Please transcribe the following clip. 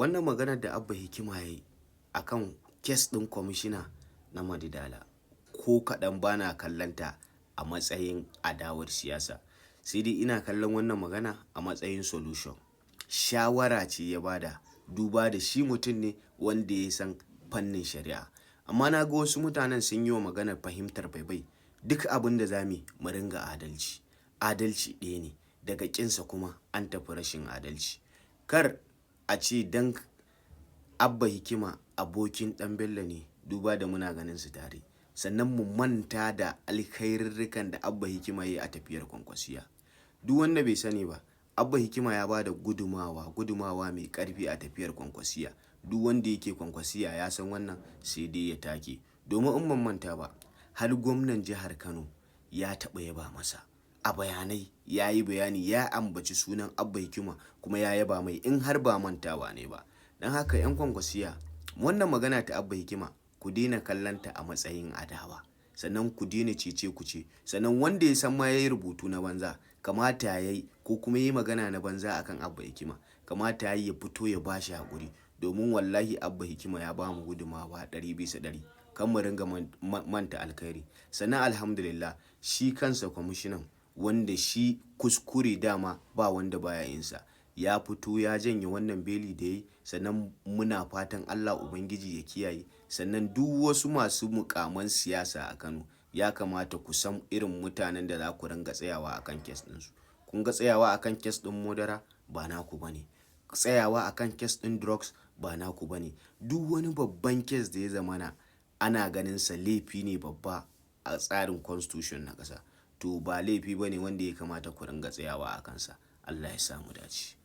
wannan maganar da Abba Hikima ya yi a kan kes ɗin kwamishina na Madidala ko kaɗan ba na kallonta a matsayin adawar siyasa, sai dai ina kallon wannan magana a matsayin solution. Shawara ce ya bada, duba da shi mutum ne wanda ya san fannin shari'a. Amma na ga wasu mutanen sun yi wa maganar fahimtar baibai. Duk abin da za mu ringa adalci. Adalci ɗaya ne, daga ƙinsa kuma an tafi rashin adalci. Kar a ce dan Abba Hikima abokin ɗan Bello ne, duba da muna ganin su tare, sannan mu manta da alkhairirrikan da Abba Hikima ya yi a tafiyar Kwankwasiya. Duk wanda bai sani ba, Abba Hikima ya ba da gudumawa mai ƙarfi a tafiyar Kwankwasiya. Duk wanda yake Kwankwasiya ya san wannan, sai dai ya take. Domin in ban manta ba, har gwamnan jihar Kano ya taɓa yaba masa. A bayanai ya yi bayani, ya ambaci sunan Abba Hikima kuma ya yaba mai, in har ba mantawa ne ba. Don haka 'yan Kwankwasiya, wannan magana ta Abba Hikima ku daina kallonta a matsayin adawa, sannan ku daina cece-kuce. Sannan wanda ya san ma ya yi rubutu na banza, kamata ya yi, ko kuma ya yi magana na banza akan Abba Hikima, kamata ya yi ya fito ya ba shi haƙuri. Domin wallahi Abba Hikima ya ba mu gudumawa 100%. Kan mu ringa manta alkhairi. Sannan alhamdulillah, shi kansa kwamishinan, wanda shi kuskure dama ba wanda baya yinsa, ya fito ya janye wannan beli da ya yi. Sannan muna fatan Allah Ubangiji ya kiyaye. Sannan duk wasu masu mukaman siyasa a Kano, ya kamata ku san irin mutanen da za ku ringa tsayawa akan kes ɗinsu. Kun ga tsayawa akan kes ɗin Modara ba naku bane. Tsayawa akan kes ɗin drugs ba naku bane. Duk wani babban kes da ya zamana ana ganin sa laifi ne babba a tsarin constitution na ƙasa, to ba laifi bane wanda ya kamata ku ringa tsayawa a kansa. Allah ya samu dace.